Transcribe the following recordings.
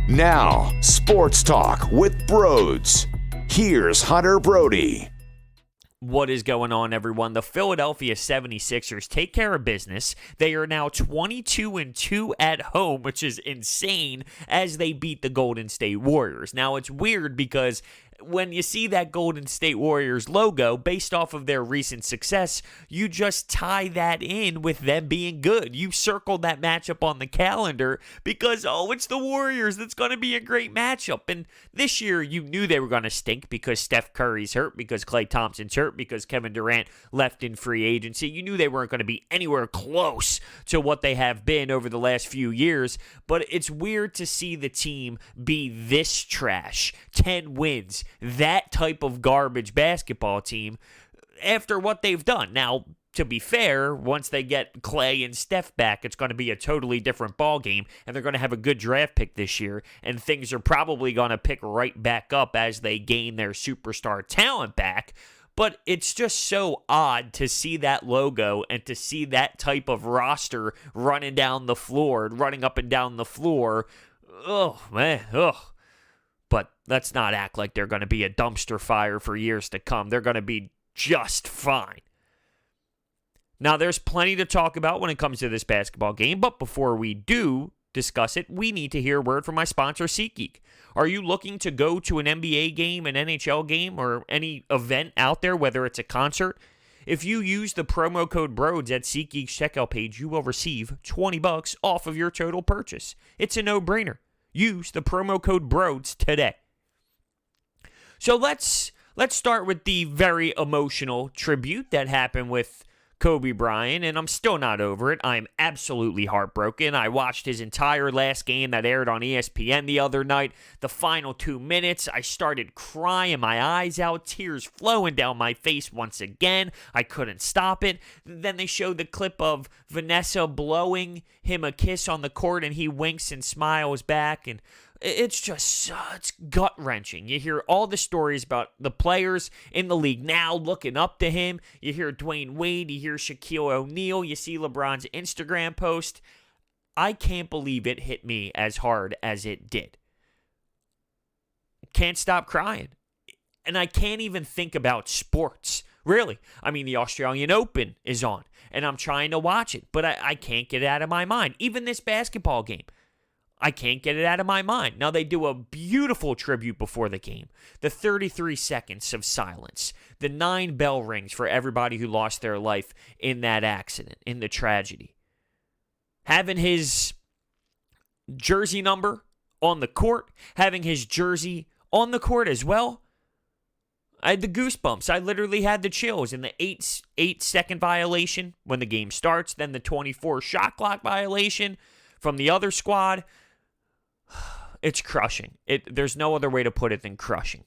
Now, Sports Talk with Broads. Here's Hunter Brody. What is going on, everyone? The Philadelphia 76ers take care of business. They are now 22-2 at home, which is insane, as they beat the Golden State Warriors. Now, it's weird because when you see that Golden State Warriors logo, based off of their recent success, you just tie that in with them being good. You circle that matchup on the calendar because, it's the Warriors. That's going to be a great matchup. And this year, you knew they were going to stink because Steph Curry's hurt, because Klay Thompson's hurt, because Kevin Durant left in free agency. You knew they weren't going to be anywhere close to what they have been over the last few years. But it's weird to see the team be this trash. 10 wins. That type of garbage basketball team after what they've done. Now, to be fair, once they get Klay and Steph back, it's going to be a totally different ballgame, and they're going to have a good draft pick this year, and things are probably going to pick right back up as they gain their superstar talent back. But it's just so odd to see that logo and to see that type of roster running up and down the floor. Oh, man, But let's not act like they're going to be a dumpster fire for years to come. They're going to be just fine. Now, there's plenty to talk about when it comes to this basketball game, but before we do discuss it, we need to hear a word from my sponsor, SeatGeek. Are you looking to go to an NBA game, an NHL game, or any event out there, whether it's a concert? If you use the promo code BROADS at SeatGeek's checkout page, you will receive $20 off of your total purchase. It's a no-brainer. Use the promo code BROADS today. So let's start with the very emotional tribute that happened with Kobe Bryant, and I'm still not over it. I'm absolutely heartbroken. I watched his entire last game that aired on ESPN the other night. The final 2 minutes, I started crying my eyes out, tears flowing down my face once again. I couldn't stop it. Then they showed the clip of Vanessa blowing him a kiss on the court, and he winks and smiles back, and it's just it's gut-wrenching. You hear all the stories about the players in the league now looking up to him. You hear Dwayne Wade, you hear Shaquille O'Neal, you see LeBron's Instagram post. I can't believe it hit me as hard as it did. Can't stop crying. And I can't even think about sports, really. I mean, the Australian Open is on, and I'm trying to watch it, but I can't get it out of my mind. Even this basketball game. I can't get it out of my mind. Now, they do a beautiful tribute before the game. The 33 seconds of silence. The 9 bell rings for everybody who lost their life in that accident, in the tragedy. Having his jersey number on the court. Having his jersey on the court as well. I had the goosebumps. I literally had the chills. In the 8-second violation when the game starts. Then the 24 shot clock violation from the other squad. It's crushing. There's no other way to put it than crushing.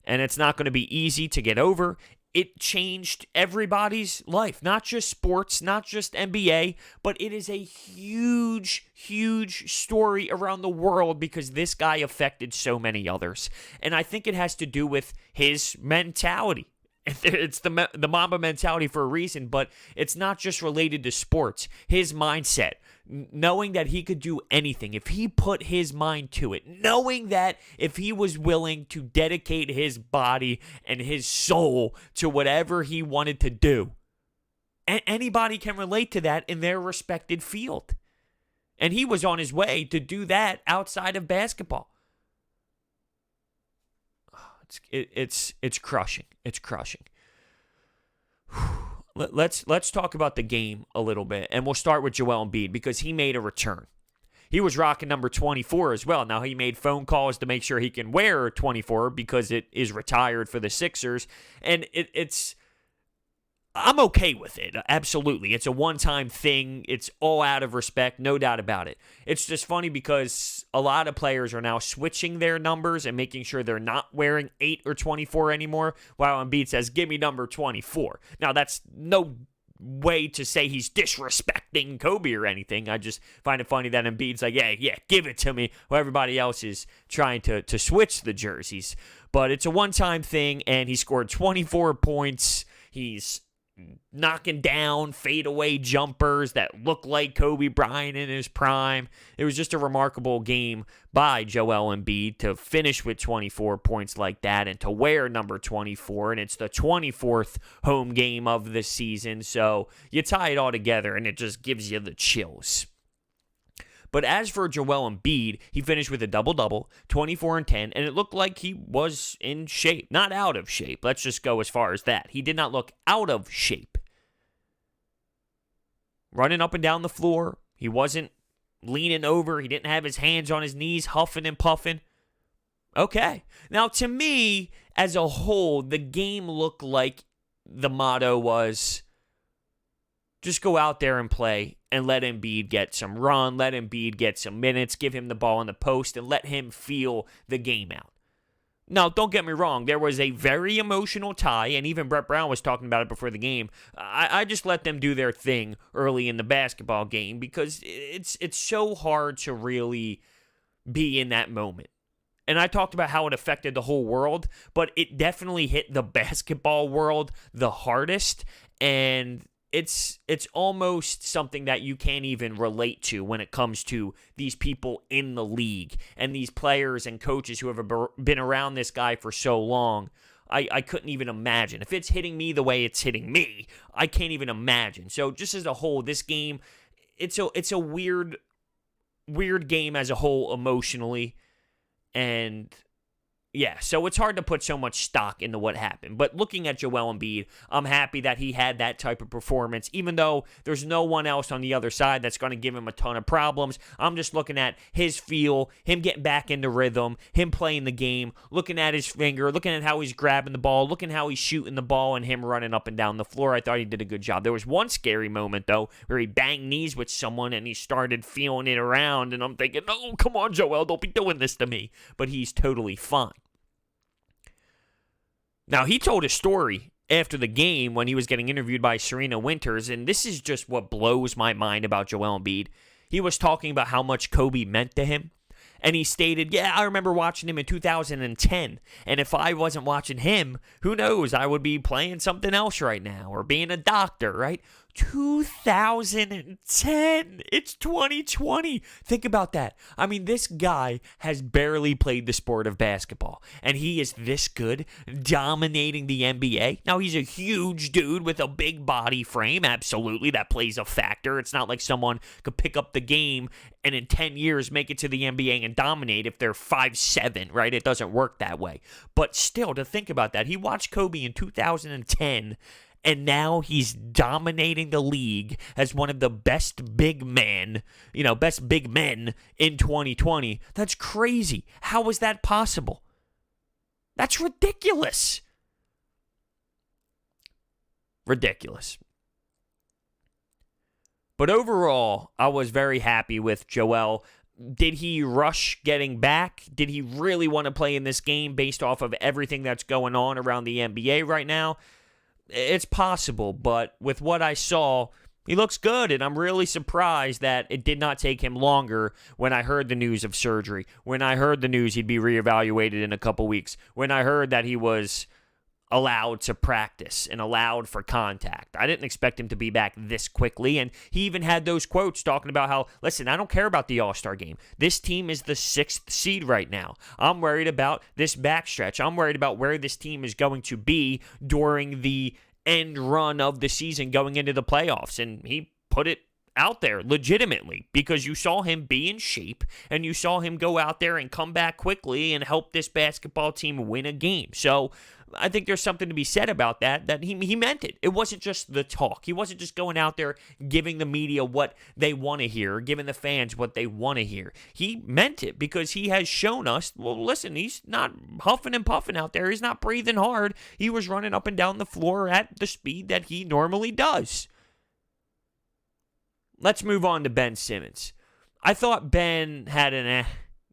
And it's not going to be easy to get over. It changed everybody's life. Not just sports, not just NBA, but it is a huge, huge story around the world because this guy affected so many others. And I think it has to do with his mentality. It's the Mamba mentality for a reason, but it's not just related to sports. His mindset, knowing that he could do anything if he put his mind to it, knowing that if he was willing to dedicate his body and his soul to whatever he wanted to do, anybody can relate to that in their respected field. And he was on his way to do that outside of basketball. It's crushing. It's crushing. Let's talk about the game a little bit, and we'll start with Joel Embiid because he made a return. He was rocking number 24 as well. Now, he made phone calls to make sure he can wear 24 because it is retired for the Sixers, and it's I'm okay with it, absolutely. It's a one-time thing. It's all out of respect, no doubt about it. It's just funny because a lot of players are now switching their numbers and making sure they're not wearing 8 or 24 anymore, while Embiid says, give me number 24. Now, that's no way to say he's disrespecting Kobe or anything. I just find it funny that Embiid's like, yeah, give it to me, while everybody else is trying to switch the jerseys. But it's a one-time thing, and he scored 24 points. He's knocking down fadeaway jumpers that look like Kobe Bryant in his prime. It was just a remarkable game by Joel Embiid to finish with 24 points like that and to wear number 24. And it's the 24th home game of the season. So you tie it all together and it just gives you the chills. But as for Joel Embiid, he finished with a double-double, 24 and 10, and it looked like he was in shape. Not out of shape. Let's just go as far as that. He did not look out of shape. Running up and down the floor. He wasn't leaning over. He didn't have his hands on his knees, huffing and puffing. Okay. Now, to me, as a whole, the game looked like the motto was just go out there and play and let Embiid get some run, let Embiid get some minutes, give him the ball in the post, and let him feel the game out. Now, don't get me wrong. There was a very emotional tie, and even Brett Brown was talking about it before the game. I just let them do their thing early in the basketball game because it's so hard to really be in that moment. And I talked about how it affected the whole world, but it definitely hit the basketball world the hardest, and it's almost something that you can't even relate to when it comes to these people in the league and these players and coaches who have been around this guy for so long. I couldn't even imagine. If it's hitting me the way it's hitting me, I can't even imagine. So just as a whole, this game, it's a weird game as a whole emotionally. And yeah, so it's hard to put so much stock into what happened. But looking at Joel Embiid, I'm happy that he had that type of performance, even though there's no one else on the other side that's going to give him a ton of problems. I'm just looking at his feel, him getting back into rhythm, him playing the game, looking at his finger, looking at how he's grabbing the ball, looking how he's shooting the ball, and him running up and down the floor. I thought he did a good job. There was one scary moment, though, where he banged knees with someone and he started feeling it around, and I'm thinking, oh, come on, Joel, don't be doing this to me. But he's totally fine. Now, he told a story after the game when he was getting interviewed by Serena Winters, and this is just what blows my mind about Joel Embiid. He was talking about how much Kobe meant to him, and he stated, yeah, I remember watching him in 2010, and if I wasn't watching him, who knows, I would be playing something else right now, or being a doctor, right? 2010. It's 2020. Think about that. I mean, this guy has barely played the sport of basketball, and he is this good, dominating the NBA. Now, he's a huge dude with a big body frame. Absolutely, that plays a factor. It's not like someone could pick up the game and in 10 years make it to the NBA and dominate if they're 5'7", right? It doesn't work that way. But still, to think about that, he watched Kobe in 2010, and now he's dominating the league as one of the best big men in 2020. That's crazy. How is that possible? That's ridiculous. Ridiculous. But overall, I was very happy with Joel. Did he rush getting back? Did he really want to play in this game based off of everything that's going on around the NBA right now? It's possible, but with what I saw, he looks good, and I'm really surprised that it did not take him longer when I heard the news of surgery, when I heard the news he'd be reevaluated in a couple weeks, when I heard that he was allowed to practice and allowed for contact. I didn't expect him to be back this quickly, and he even had those quotes talking about how, listen, I don't care about the All-Star game. This team is the 6th seed right now. I'm worried about this backstretch. I'm worried about where this team is going to be during the end run of the season going into the playoffs, and he put it out there legitimately because you saw him be in shape and you saw him go out there and come back quickly and help this basketball team win a game. So I think there's something to be said about that he meant it. It wasn't just the talk. He wasn't just going out there giving the media what they want to hear, giving the fans what they want to hear. He meant it because he has shown us, well, listen, he's not huffing and puffing out there. He's not breathing hard. He was running up and down the floor at the speed that he normally does. Let's move on to Ben Simmons. I thought Ben had an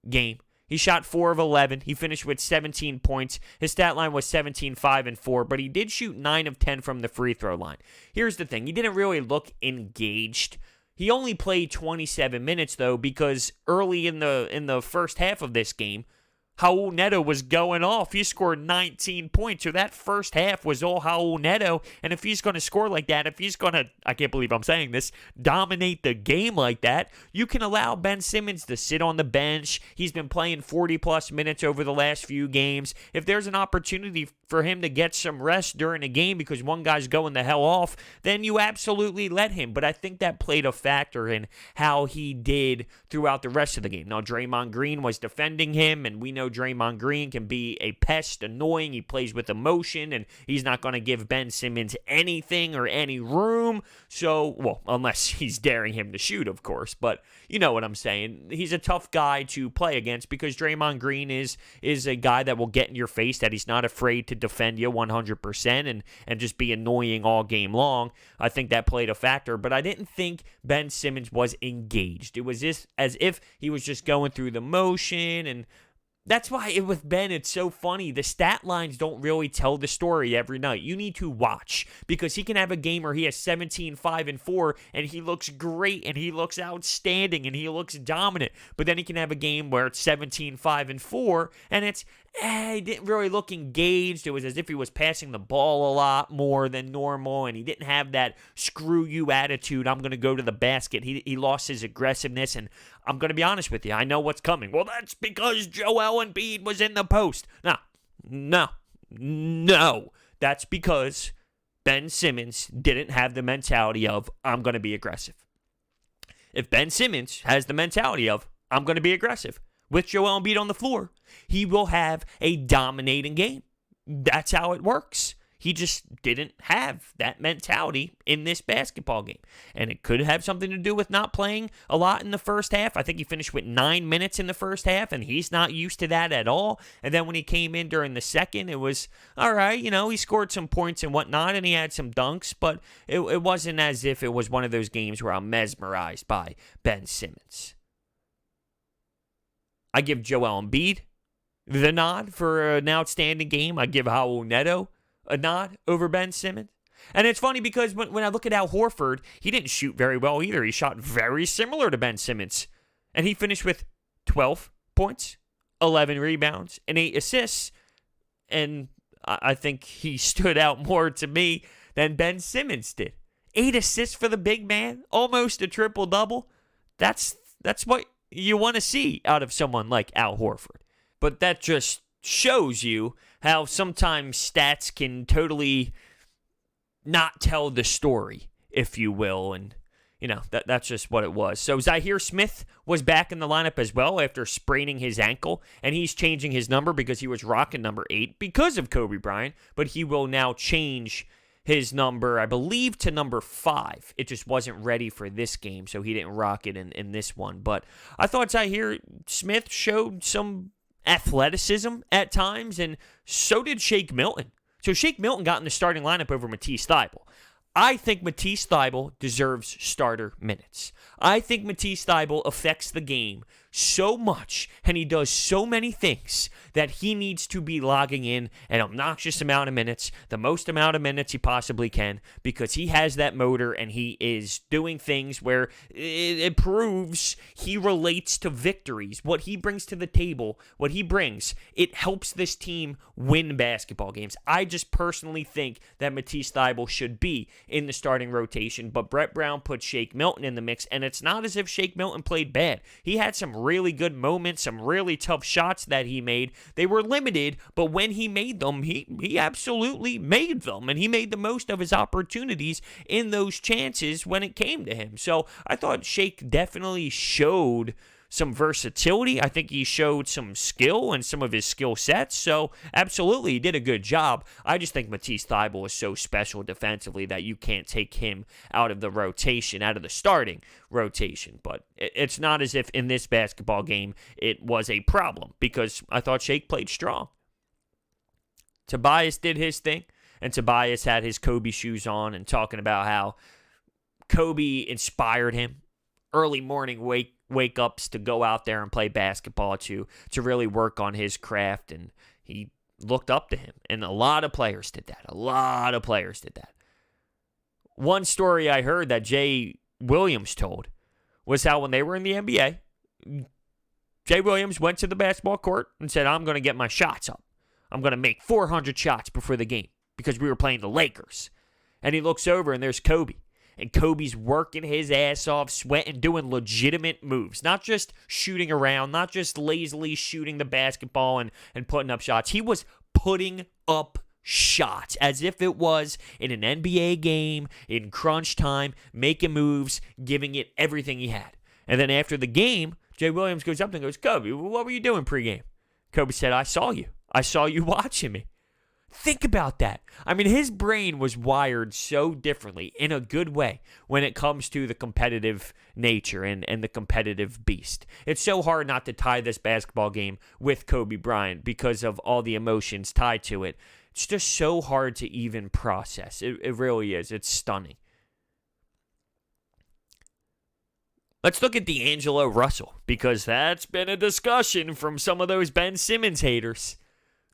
game. He shot 4 of 11. He finished with 17 points. His stat line was 17, 5, and 4, but he did shoot 9 of 10 from the free throw line. Here's the thing. He didn't really look engaged. He only played 27 minutes, though, because early in the first half of this game, Raul Neto was going off. He scored 19 points. So that first half was all Raul Neto. And if he's going to score like that, if he's going to, I can't believe I'm saying this, dominate the game like that, you can allow Ben Simmons to sit on the bench. He's been playing 40-plus minutes over the last few games. If there's an opportunity for him to get some rest during a game because one guy's going the hell off, then you absolutely let him. But I think that played a factor in how he did throughout the rest of the game. Now, Draymond Green was defending him, and we know Draymond Green can be a pest, annoying. He plays with emotion, and he's not going to give Ben Simmons anything or any room. So, well, unless he's daring him to shoot, of course. But you know what I'm saying. He's a tough guy to play against because Draymond Green is a guy that will get in your face, that he's not afraid to defend you 100% and just be annoying all game long. I think that played a factor, but I didn't think Ben Simmons was engaged. It was just as if he was just going through the motion, and that's why with Ben, it's so funny. The stat lines don't really tell the story every night. You need to watch because he can have a game where he has 17, 5, and 4, and he looks great, and he looks outstanding, and he looks dominant. But then he can have a game where it's 17, 5, and 4, and it's, he didn't really look engaged. It was as if he was passing the ball a lot more than normal, and he didn't have that screw you attitude. I'm going to go to the basket. He lost his aggressiveness, and I'm going to be honest with you. I know what's coming. Well, that's because Joel Embiid was in the post. No. That's because Ben Simmons didn't have the mentality of, I'm going to be aggressive. If Ben Simmons has the mentality of, I'm going to be aggressive, with Joel Embiid on the floor, he will have a dominating game. That's how it works. He just didn't have that mentality in this basketball game. And it could have something to do with not playing a lot in the first half. I think he finished with 9 minutes in the first half, and he's not used to that at all. And then when he came in during the second, it was, all right, he scored some points and whatnot, and he had some dunks, but it wasn't as if it was one of those games where I'm mesmerized by Ben Simmons. I give Joel Embiid the nod for an outstanding game. I give Raul Neto a nod over Ben Simmons. And it's funny because when I look at Al Horford, he didn't shoot very well either. He shot very similar to Ben Simmons. And he finished with 12 points, 11 rebounds, and 8 assists. And I think he stood out more to me than Ben Simmons did. 8 assists for the big man, almost a triple-double. That's what you want to see out of someone like Al Horford. But that just shows you how sometimes stats can totally not tell the story, if you will. And, that's just what it was. So Zhaire Smith was back in the lineup as well after spraining his ankle. And he's changing his number because he was rocking number 8 because of Kobe Bryant. But he will now change his number, I believe, to number 5. It just wasn't ready for this game, so he didn't rock it in this one. But I thought Zhaire Smith showed some athleticism at times, and so did Shake Milton. So Shake Milton got in the starting lineup over Matisse Thybulle. I think Matisse Thybulle deserves starter minutes. I think Matisse Thybulle affects the game so much, and he does so many things that he needs to be logging in an obnoxious amount of minutes, the most amount of minutes he possibly can, because he has that motor and he is doing things where it proves he relates to victories. What he brings to the table, what he brings, it helps this team win basketball games. I just personally think that Matisse Thybulle should be in the starting rotation, but Brett Brown put Shake Milton in the mix, and it's not as if Shake Milton played bad. He had some really good moments, some really tough shots that he made. They were limited, but when he made them, he absolutely made them, and he made the most of his opportunities in those chances when it came to him. So I thought Shake definitely showed some versatility. I think he showed some skill and some of his skill sets. So absolutely, he did a good job. I just think Matisse Thybulle is so special defensively that you can't take him out of the rotation, out of the starting rotation. But it's not as if in this basketball game it was a problem, because I thought Shake played strong. Tobias did his thing, and Tobias had his Kobe shoes on and talking about how Kobe inspired him. Early morning wake-ups to go out there and play basketball, to really work on his craft, and he looked up to him. And a lot of players did that. One story I heard that Jay Williams told was how when they were in the NBA, Jay Williams went to the basketball court and said, I'm going to get my shots up. I'm going to make 400 shots before the game because we were playing the Lakers. And he looks over and there's Kobe. And Kobe's working his ass off, sweating, doing legitimate moves. Not just shooting around, not just lazily shooting the basketball and putting up shots. He was putting up shots as if it was in an NBA game, in crunch time, making moves, giving it everything he had. And then after the game, Jay Williams goes up and goes, Kobe, what were you doing pregame? Kobe said, I saw you. I saw you watching me. Think about that. I mean, his brain was wired so differently in a good way when it comes to the competitive nature and the competitive beast. It's so hard not to tie this basketball game with Kobe Bryant because of all the emotions tied to it. It's just so hard to even process. It really is. It's stunning. Let's look at D'Angelo Russell because that's been a discussion from some of those Ben Simmons haters.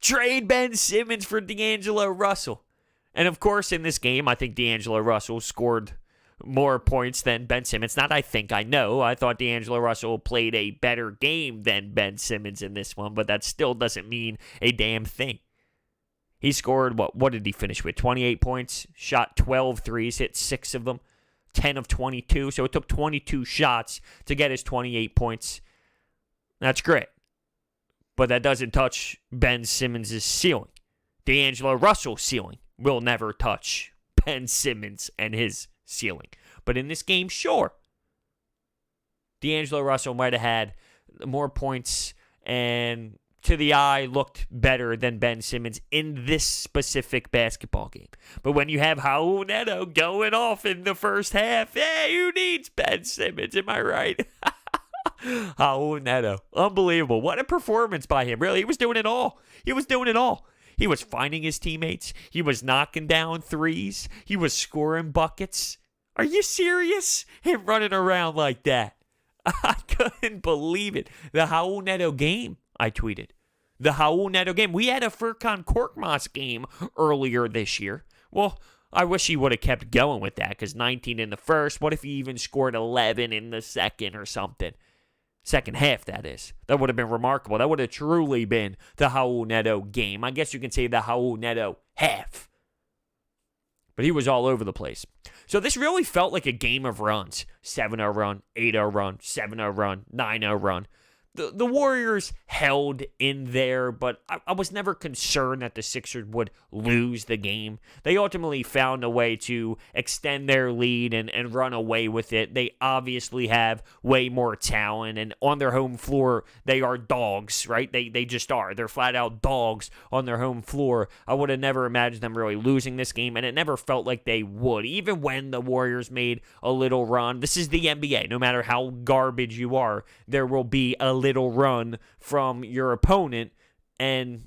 Trade Ben Simmons for D'Angelo Russell. And of course, in this game, I think D'Angelo Russell scored more points than Ben Simmons. Not I think, I know. I thought D'Angelo Russell played a better game than Ben Simmons in this one, but that still doesn't mean a damn thing. He scored, what did he finish with? 28 points, shot 12 threes, hit 6 of them, 10 of 22. So it took 22 shots to get his 28 points. That's great. But that doesn't touch Ben Simmons' ceiling. D'Angelo Russell's ceiling will never touch Ben Simmons and his ceiling. But in this game, sure. D'Angelo Russell might have had more points and to the eye looked better than Ben Simmons in this specific basketball game. But when you have Raul Neto going off in the first half, hey, who needs Ben Simmons? Am I right? Raul Neto. Unbelievable. What a performance by him. Really, he was doing it all. He was doing it all. He was finding his teammates. He was knocking down threes. He was scoring buckets. Are you serious? Him running around like that. I couldn't believe it. The Raul Neto game, I tweeted. The Raul Neto game. We had a Furkan Korkmaz game earlier this year. Well, I wish he would have kept going with that because 19 in the first. What if he even scored 11 in the second or something? Second half, that is. That would have been remarkable. That would have truly been the Raul Neto game. I guess you can say the Raul Neto half. But he was all over the place. So this really felt like a game of runs. 7-0 run, 8-0 run, 7-0 run, 9-0 run. The Warriors held in there, but I was never concerned that the Sixers would lose the game. They ultimately found a way to extend their lead and run away with it. They obviously have way more talent, and on their home floor, they are dogs, right? They just are. They're flat-out dogs on their home floor. I would have never imagined them really losing this game, and it never felt like they would. Even when the Warriors made a little run, this is the NBA. No matter how garbage you are, there will be a little run from your opponent, and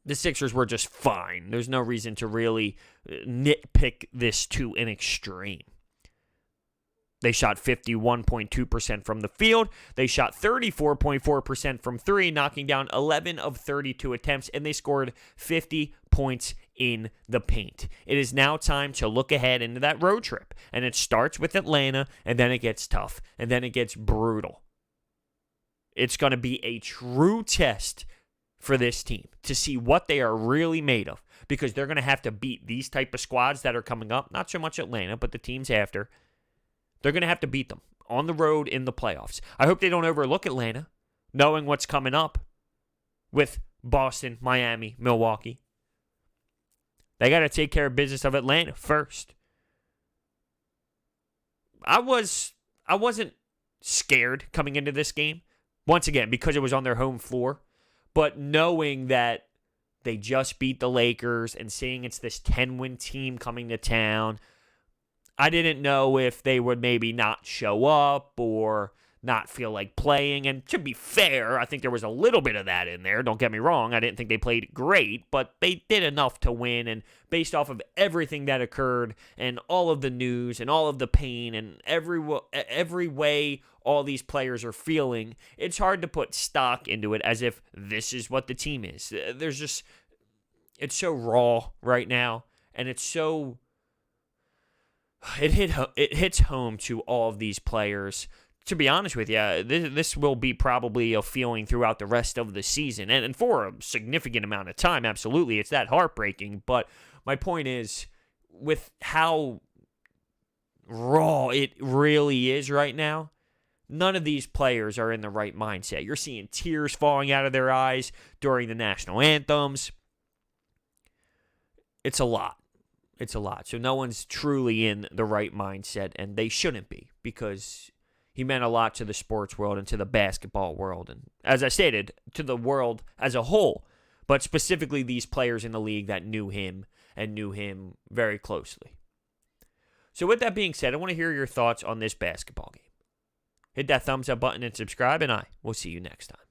the Sixers were just fine. There's no reason to really nitpick this to an extreme. They shot 51.2% from the field. They shot 34.4% from three, knocking down 11 of 32 attempts, and they scored 50 points in the paint. It is now time to look ahead into that road trip, and it starts with Atlanta, and then it gets tough, and then it gets brutal. It's going to be a true test for this team to see what they are really made of, because they're going to have to beat these type of squads that are coming up, not so much Atlanta, but the teams after. They're going to have to beat them on the road in the playoffs. I hope they don't overlook Atlanta, knowing what's coming up with Boston, Miami, Milwaukee. They got to take care of business of Atlanta first. I wasn't scared coming into this game. Once again, because it was on their home floor. But knowing that they just beat the Lakers and seeing it's this 10-win team coming to town, I didn't know if they would maybe not show up or not feel like playing. And to be fair, I think there was a little bit of that in there. Don't get me wrong. I didn't think they played great, but they did enough to win. And based off of everything that occurred and all of the news and all of the pain and every way all these players are feeling, it's hard to put stock into it as if this is what the team is. It's so raw right now, and it hits home to all of these players to be honest with you, this will be probably a feeling throughout the rest of the season. And for a significant amount of time, absolutely. It's that heartbreaking. But my point is, with how raw it really is right now, none of these players are in the right mindset. You're seeing tears falling out of their eyes during the national anthems. It's a lot. It's a lot. So no one's truly in the right mindset, and they shouldn't be, because he meant a lot to the sports world and to the basketball world. And as I stated, to the world as a whole, but specifically these players in the league that knew him and knew him very closely. So with that being said, I want to hear your thoughts on this basketball game. Hit that thumbs up button and subscribe, and I will see you next time.